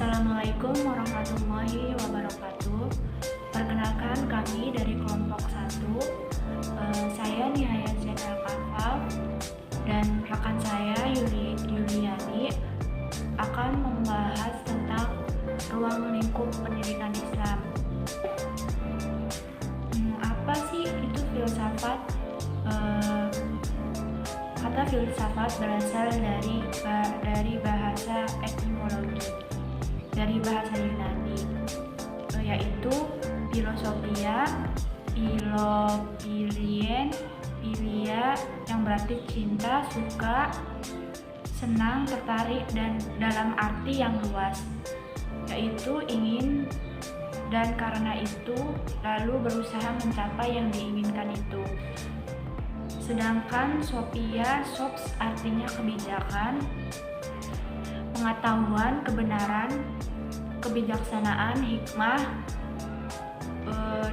Assalamualaikum warahmatullahi wabarakatuh. Perkenalkan, kami dari kelompok 1. Saya Nihaya Zainal Kafaf dan rekan saya Yuliani akan membahas tentang ruang lingkup pendidikan Islam. Apa sih itu filsafat? Kata filsafat berasal dari bahasa etimologi, dari bahasa Yunani, yaitu filosofia, philia yang berarti cinta, suka, senang, tertarik, dan dalam arti yang luas, yaitu ingin dan karena itu lalu berusaha mencapai yang diinginkan itu. Sedangkan sops artinya kebijakan, pengetahuan, kebenaran, kebijaksanaan, hikmah,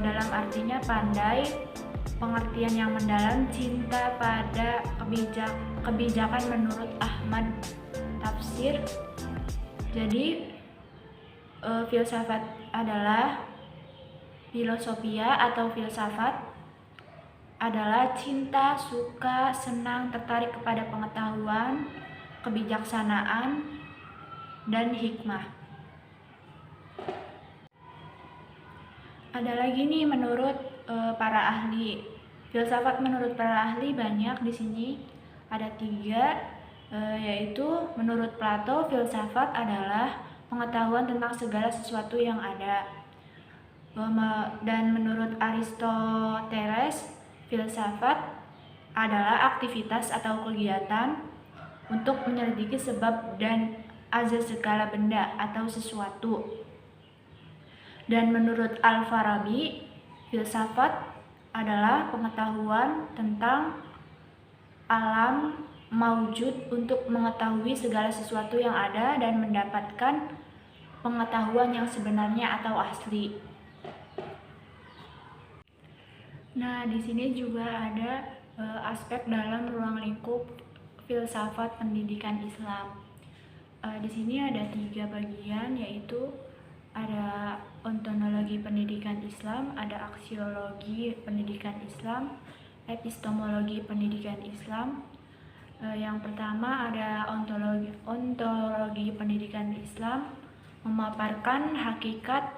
dalam artinya pandai, pengertian yang mendalam, cinta pada kebijakan menurut Ahmad Tafsir. Jadi filsafat adalah filosofia atau filsafat adalah cinta, suka, senang, tertarik kepada pengetahuan, kebijaksanaan, dan hikmah. Ada lagi nih menurut para ahli. Filsafat menurut para ahli banyak di sini. Ada 3, yaitu menurut Plato, filsafat adalah pengetahuan tentang segala sesuatu yang ada. Dan menurut Aristoteles, filsafat adalah aktivitas atau kegiatan untuk menyelidiki sebab dan azas segala benda atau sesuatu. Dan menurut Al-Farabi, filsafat adalah pengetahuan tentang alam maujud untuk mengetahui segala sesuatu yang ada dan mendapatkan pengetahuan yang sebenarnya atau asli. Nah, di sini juga ada aspek dalam ruang lingkup filsafat pendidikan Islam. Di sini ada 3 bagian, yaitu ada ontologi pendidikan Islam, ada aksiologi pendidikan Islam, epistemologi pendidikan Islam. Yang pertama ada ontologi pendidikan Islam, memaparkan hakikat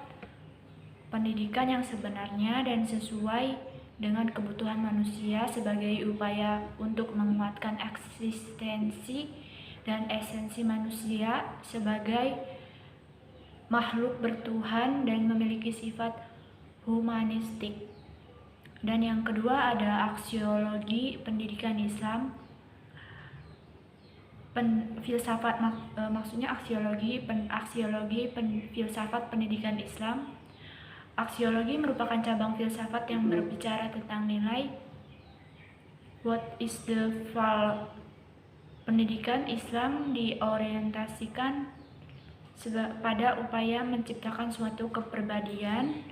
pendidikan yang sebenarnya dan sesuai dengan kebutuhan manusia sebagai upaya untuk menguatkan eksistensi dan esensi manusia sebagai makhluk bertuhan dan memiliki sifat humanistik. Dan yang kedua ada aksiologi pendidikan Islam, filsafat maksudnya aksiologi filsafat pendidikan Islam. Aksiologi merupakan cabang filsafat yang berbicara tentang nilai. What is the value? Pendidikan Islam diorientasikan pada upaya menciptakan suatu kepribadian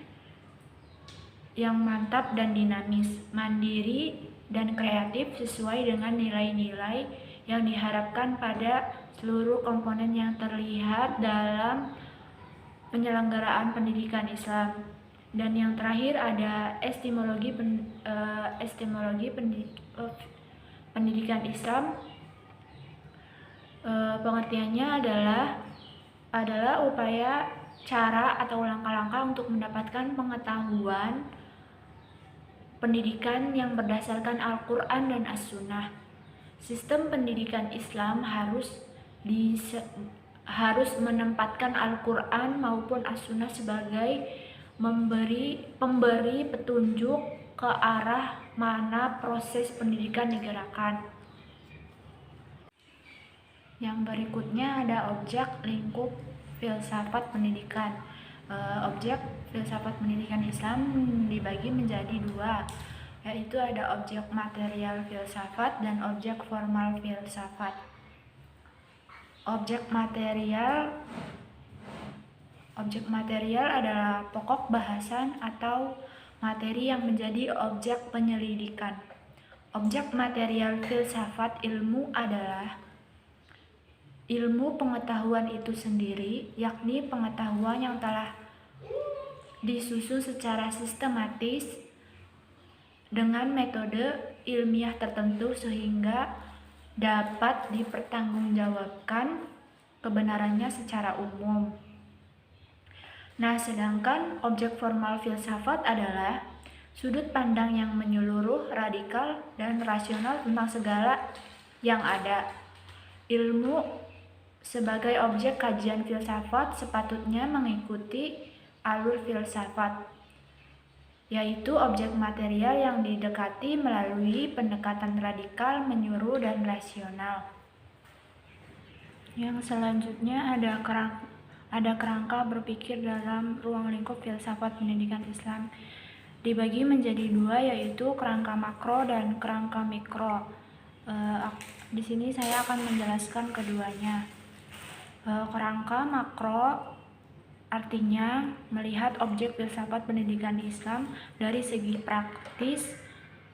yang mantap dan dinamis, mandiri dan kreatif sesuai dengan nilai-nilai yang diharapkan pada seluruh komponen yang terlihat dalam penyelenggaraan pendidikan Islam. Dan yang terakhir ada pendidikan Islam. Pengertiannya adalah upaya, cara atau langkah-langkah untuk mendapatkan pengetahuan pendidikan yang berdasarkan Al-Quran dan As-Sunnah. Sistem pendidikan Islam harus menempatkan Al-Quran maupun As-Sunnah sebagai pemberi petunjuk ke arah mana proses pendidikan digerakkan. Yang berikutnya ada objek lingkup filsafat pendidikan. Objek filsafat pendidikan Islam dibagi menjadi 2, yaitu ada objek material filsafat dan objek formal filsafat. Objek material adalah pokok bahasan atau materi yang menjadi objek penyelidikan. Objek material filsafat ilmu adalah ilmu pengetahuan itu sendiri, yakni pengetahuan yang telah disusun secara sistematis dengan metode ilmiah tertentu sehingga dapat dipertanggungjawabkan kebenarannya secara umum. Nah, sedangkan objek formal filsafat adalah sudut pandang yang menyeluruh, radikal, dan rasional tentang segala yang ada. Ilmu sebagai objek kajian filsafat sepatutnya mengikuti alur filsafat, yaitu objek material yang didekati melalui pendekatan radikal, menyeluruh, dan rasional. Yang selanjutnya ada kerangka berpikir dalam ruang lingkup filsafat pendidikan Islam. Dibagi menjadi dua, yaitu kerangka makro dan kerangka mikro. Di sini saya akan menjelaskan keduanya. Kerangka makro artinya melihat objek filsafat pendidikan Islam dari segi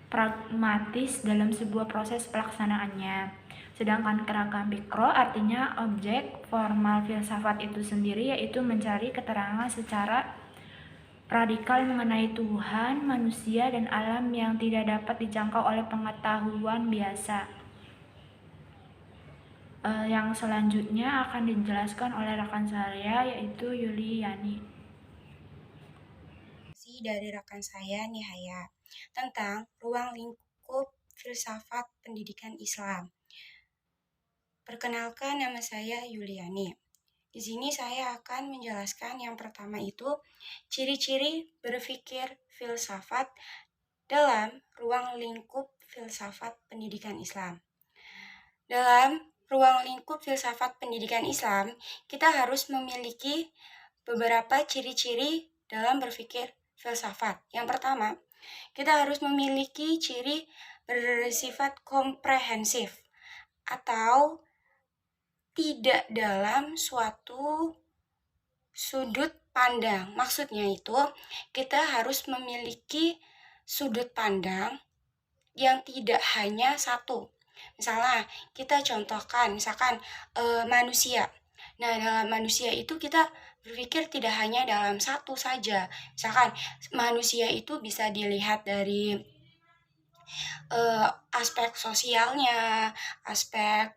pragmatis dalam sebuah proses pelaksanaannya. Sedangkan kerangka mikro artinya objek formal filsafat itu sendiri, yaitu mencari keterangan secara radikal mengenai Tuhan, manusia, dan alam yang tidak dapat dijangkau oleh pengetahuan biasa. Yang selanjutnya akan dijelaskan oleh rekan saya, yaitu Yuliani. Dari rekan saya Nihaya tentang ruang lingkup filsafat pendidikan Islam. Perkenalkan, nama saya Yuliani. Di sini saya akan menjelaskan yang pertama itu ciri-ciri berpikir filsafat dalam ruang lingkup filsafat pendidikan Islam. Dalam ruang lingkup filsafat pendidikan Islam, kita harus memiliki beberapa ciri-ciri dalam berpikir filsafat. Yang pertama, kita harus memiliki ciri bersifat komprehensif atau tidak dalam suatu sudut pandang. Maksudnya itu, kita harus memiliki sudut pandang yang tidak hanya satu. Misalnya, kita contohkan, manusia. Nah, dalam manusia itu kita berpikir tidak hanya dalam satu saja. Misalkan, manusia itu bisa dilihat dari aspek sosialnya, aspek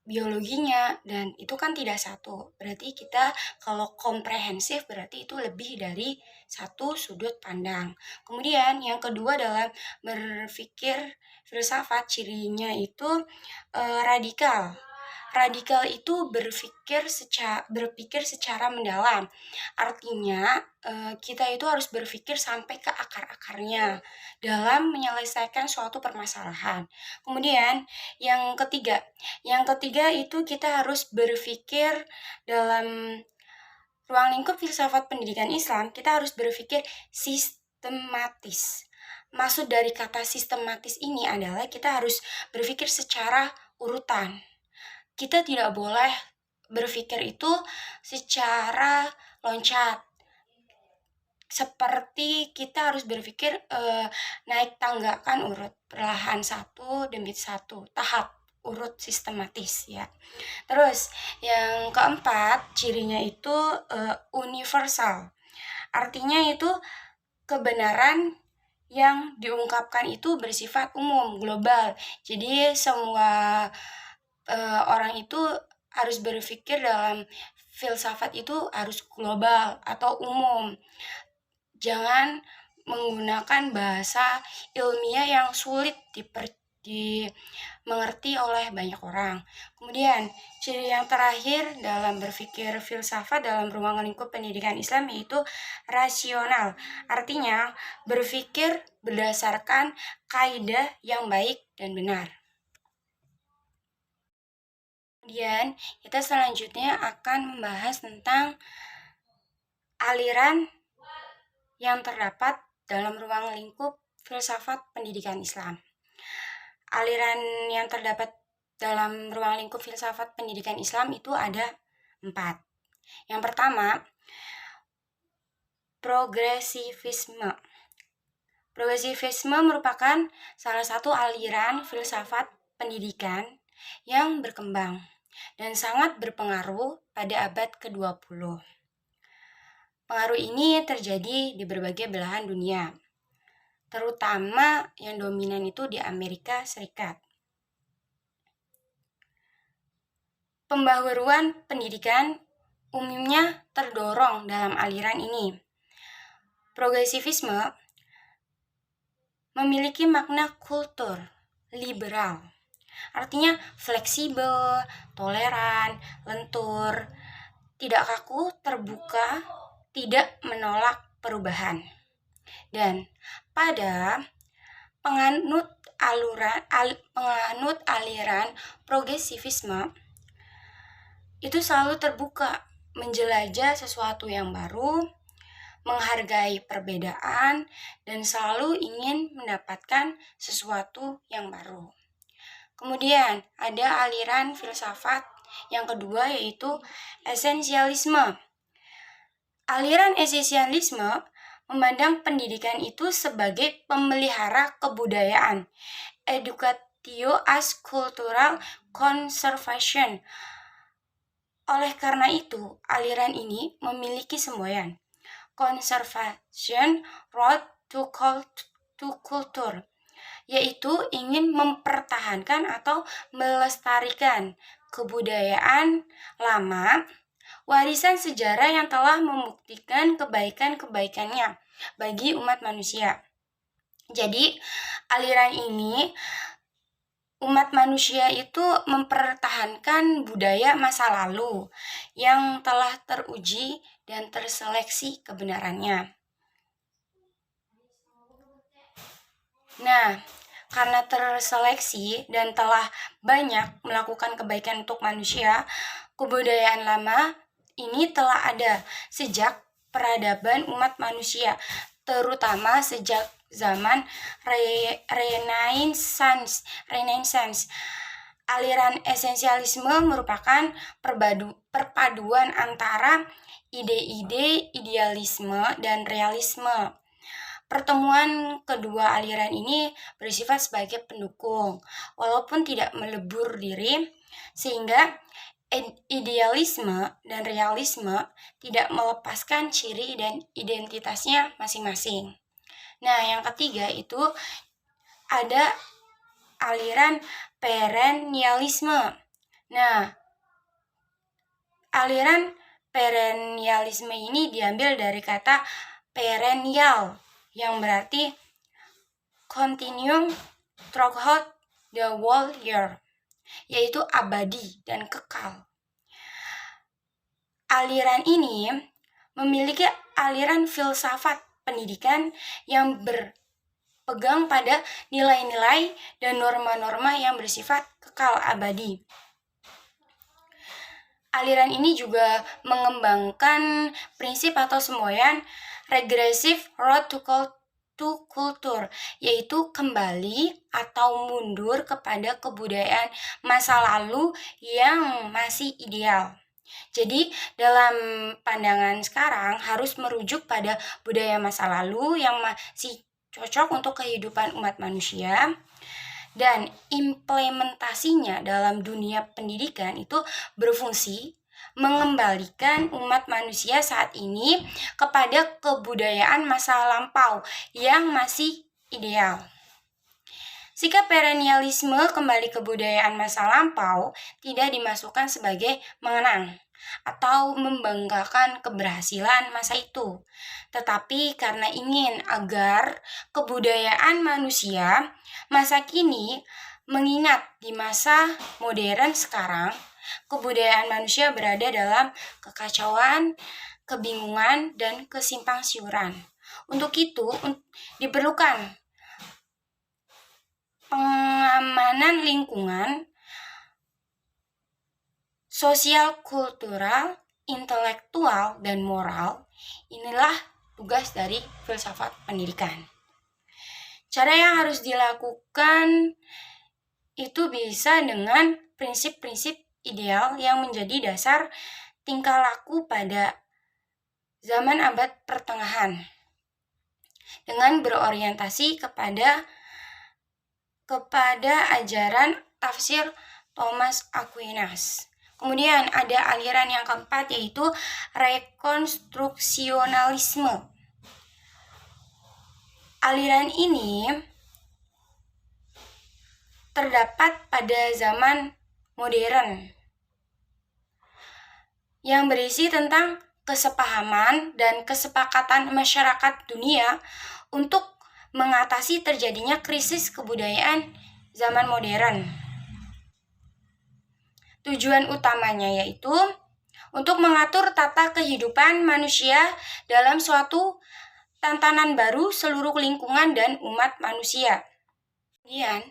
biologinya, dan itu kan tidak satu. Berarti kita kalau komprehensif berarti itu lebih dari satu sudut pandang. Kemudian yang kedua dalam berpikir filsafat, cirinya itu radikal. Radikal itu berpikir secara mendalam. Artinya kita itu harus berpikir sampai ke akar-akarnya dalam menyelesaikan suatu permasalahan. Kemudian yang ketiga itu kita harus berpikir dalam ruang lingkup filsafat pendidikan Islam, kita harus berpikir sistematis. Maksud dari kata sistematis ini adalah kita harus berpikir secara urutan. Kita tidak boleh berpikir itu secara loncat. Seperti kita harus berpikir naik tangga kan urut perlahan satu demi satu, tahap urut sistematis ya. Terus yang keempat, cirinya itu universal. Artinya itu kebenaran yang diungkapkan itu bersifat umum, global. Jadi semua orang itu harus berpikir dalam filsafat itu harus global atau umum. Jangan menggunakan bahasa ilmiah yang sulit dimengerti oleh banyak orang. Kemudian, ciri yang terakhir dalam berpikir filsafat dalam ruang lingkup pendidikan Islam yaitu rasional. Artinya, berpikir berdasarkan kaidah yang baik dan benar. Kemudian, kita selanjutnya akan membahas tentang aliran yang terdapat dalam ruang lingkup filsafat pendidikan Islam. Aliran yang terdapat dalam ruang lingkup filsafat pendidikan Islam itu ada 4. Yang pertama, progresivisme. Progresivisme merupakan salah satu aliran filsafat pendidikan yang berkembang. dan sangat berpengaruh pada abad ke-20. Pengaruh ini terjadi di berbagai belahan dunia, terutama yang dominan itu di Amerika Serikat. Pembaharuan pendidikan umumnya terdorong dalam aliran ini. Progresivisme memiliki makna kultur liberal, artinya fleksibel, toleran, lentur, tidak kaku, terbuka, tidak menolak perubahan. Dan pada penganut aliran progresivisme itu selalu terbuka, menjelajah sesuatu yang baru, menghargai perbedaan, dan selalu ingin mendapatkan sesuatu yang baru. Kemudian ada aliran filsafat yang kedua, yaitu esensialisme. Aliran esensialisme memandang pendidikan itu sebagai pemelihara kebudayaan, educatio as cultural conservation. Oleh karena itu, aliran ini memiliki semboyan conservation road to culture, yaitu ingin mempertahankan atau melestarikan kebudayaan lama, warisan sejarah yang telah membuktikan kebaikan-kebaikannya bagi umat manusia. Jadi, aliran ini umat manusia itu mempertahankan budaya masa lalu yang telah teruji dan terseleksi kebenarannya. Nah, karena terseleksi dan telah banyak melakukan kebaikan untuk manusia, kebudayaan lama ini telah ada sejak peradaban umat manusia, terutama sejak zaman Renaissance. Aliran esensialisme merupakan perpaduan antara ide-ide idealisme dan realisme. Pertemuan kedua aliran ini bersifat sebagai pendukung, walaupun tidak melebur diri, sehingga idealisme dan realisme tidak melepaskan ciri dan identitasnya masing-masing. Nah, yang ketiga itu ada aliran perennialisme. Nah, aliran perennialisme ini diambil dari kata perennial, yang berarti continue throughout the whole year, yaitu abadi dan kekal. Aliran ini memiliki aliran filsafat pendidikan yang berpegang pada nilai-nilai dan norma-norma yang bersifat kekal abadi. Aliran ini juga mengembangkan prinsip atau semboyan regressive road to culture, yaitu kembali atau mundur kepada kebudayaan masa lalu yang masih ideal. Jadi, dalam pandangan sekarang harus merujuk pada budaya masa lalu yang masih cocok untuk kehidupan umat manusia, dan implementasinya dalam dunia pendidikan itu berfungsi mengembalikan umat manusia saat ini kepada kebudayaan masa lampau yang masih ideal. Sikap perennialisme kembali ke kebudayaan masa lampau tidak dimasukkan sebagai mengenang atau membanggakan keberhasilan masa itu, tetapi karena ingin agar kebudayaan manusia masa kini mengingat di masa modern sekarang, kebudayaan manusia berada dalam kekacauan, kebingungan, dan kesimpangsiuran. Untuk itu diperlukan pengamanan lingkungan, sosial, kultural, intelektual, dan moral. Inilah tugas dari filsafat pendidikan. Cara yang harus dilakukan itu bisa dengan prinsip-prinsip ideal yang menjadi dasar tingkah laku pada zaman abad pertengahan, dengan berorientasi kepada ajaran tafsir Thomas Aquinas. Kemudian ada aliran yang keempat, yaitu rekonstruksionalisme. Aliran ini terdapat pada zaman modern yang berisi tentang kesepahaman dan kesepakatan masyarakat dunia untuk mengatasi terjadinya krisis kebudayaan zaman modern. Tujuan utamanya yaitu untuk mengatur tata kehidupan manusia dalam suatu tantangan baru seluruh lingkungan dan umat manusia. Kemudian,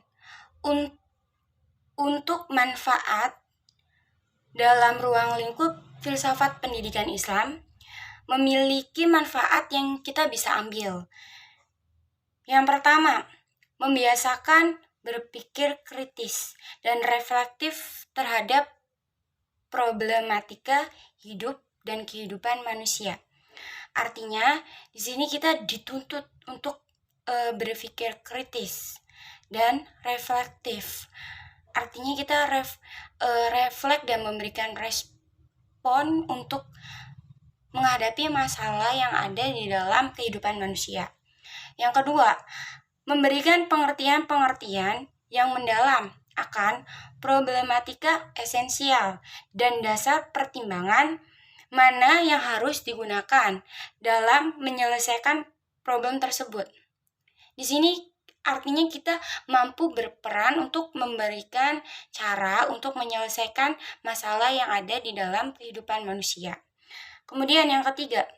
untuk manfaat dalam ruang lingkup filsafat pendidikan Islam memiliki manfaat yang kita bisa ambil. Yang pertama, membiasakan berpikir kritis dan reflektif terhadap problematika hidup dan kehidupan manusia. Artinya, di sini kita dituntut untuk berpikir kritis dan reflektif. Artinya kita refleks dan memberikan respon untuk menghadapi masalah yang ada di dalam kehidupan manusia. Yang kedua, memberikan pengertian-pengertian yang mendalam akan problematika esensial dan dasar pertimbangan mana yang harus digunakan dalam menyelesaikan problem tersebut. Di sini artinya kita mampu berperan untuk memberikan cara untuk menyelesaikan masalah yang ada di dalam kehidupan manusia. Kemudian yang ketiga,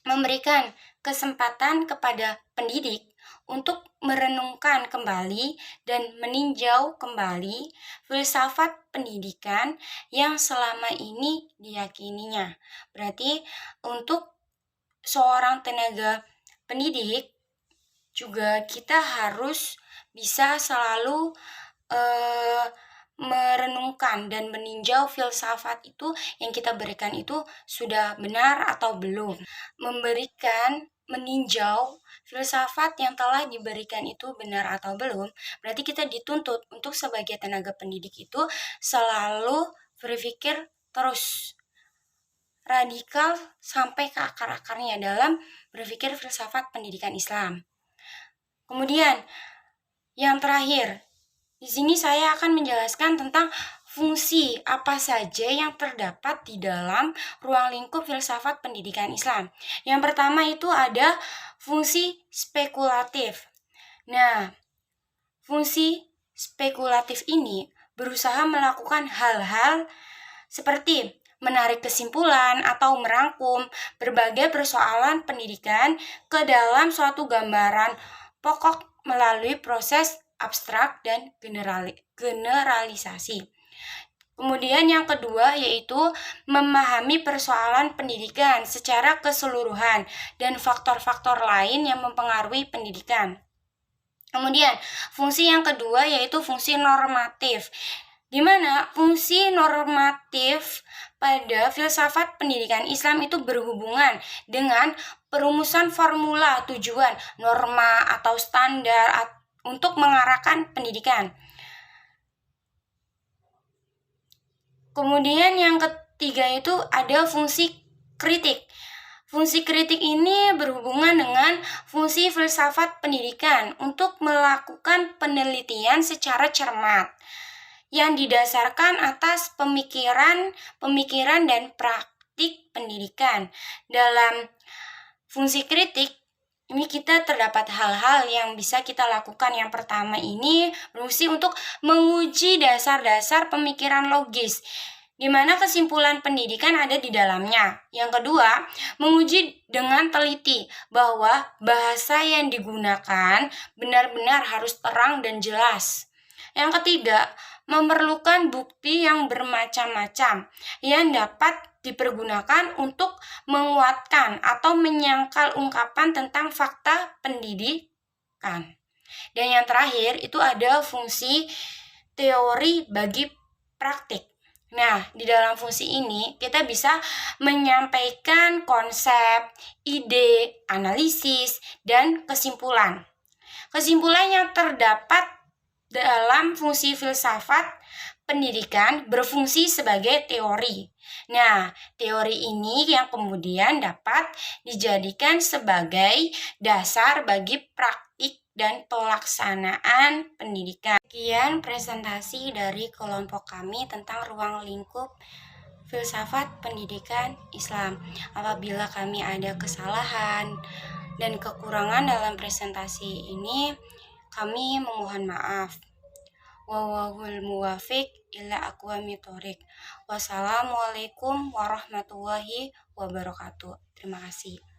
memberikan kesempatan kepada pendidik untuk merenungkan kembali dan meninjau kembali filsafat pendidikan yang selama ini diyakininya. Berarti untuk seorang tenaga pendidik juga kita harus bisa selalu merenungkan dan meninjau filsafat itu yang kita berikan itu sudah benar atau belum. Meninjau filsafat yang telah diberikan itu benar atau belum, berarti kita dituntut untuk sebagai tenaga pendidik itu selalu berpikir terus radikal sampai ke akar-akarnya dalam berpikir filsafat pendidikan Islam. Kemudian yang terakhir, di sini saya akan menjelaskan tentang fungsi apa saja yang terdapat di dalam ruang lingkup filsafat pendidikan Islam. Yang pertama itu ada fungsi spekulatif. Nah, fungsi spekulatif ini berusaha melakukan hal-hal seperti menarik kesimpulan atau merangkum berbagai persoalan pendidikan ke dalam suatu gambaran pokok melalui proses abstrak dan generalisasi. Kemudian yang kedua yaitu memahami persoalan pendidikan secara keseluruhan dan faktor-faktor lain yang mempengaruhi pendidikan. Kemudian fungsi yang kedua yaitu fungsi normatif, di mana fungsi normatif pada filsafat pendidikan Islam itu berhubungan dengan perumusan formula tujuan, norma atau standar untuk mengarahkan pendidikan. Kemudian yang ketiga itu ada fungsi kritik. Fungsi kritik ini berhubungan dengan fungsi filsafat pendidikan untuk melakukan penelitian secara cermat yang didasarkan atas pemikiran dan praktik pendidikan. Dalam fungsi kritik ini kita terdapat hal-hal yang bisa kita lakukan. Yang pertama ini berfungsi untuk menguji dasar-dasar pemikiran logis, di mana kesimpulan pendidikan ada di dalamnya. Yang kedua, menguji dengan teliti bahwa bahasa yang digunakan benar-benar harus terang dan jelas. Yang ketiga, memerlukan bukti yang bermacam-macam yang dapat dipergunakan untuk menguatkan atau menyangkal ungkapan tentang fakta pendidikan. Dan yang terakhir itu ada fungsi teori bagi praktik. Nah, di dalam fungsi ini kita bisa menyampaikan konsep, ide, analisis, dan kesimpulan. Kesimpulan yang terdapat dalam fungsi filsafat pendidikan berfungsi sebagai teori. Nah, teori ini yang kemudian dapat dijadikan sebagai dasar bagi praktik dan pelaksanaan pendidikan. Sekian presentasi dari kelompok kami tentang ruang lingkup filsafat pendidikan Islam. Apabila kami ada kesalahan dan kekurangan dalam presentasi ini, kami memohon maaf. Wallahul muwafiq ila aqwamit thoriq. Wassalamualaikum warahmatullahi wabarakatuh. Terima kasih.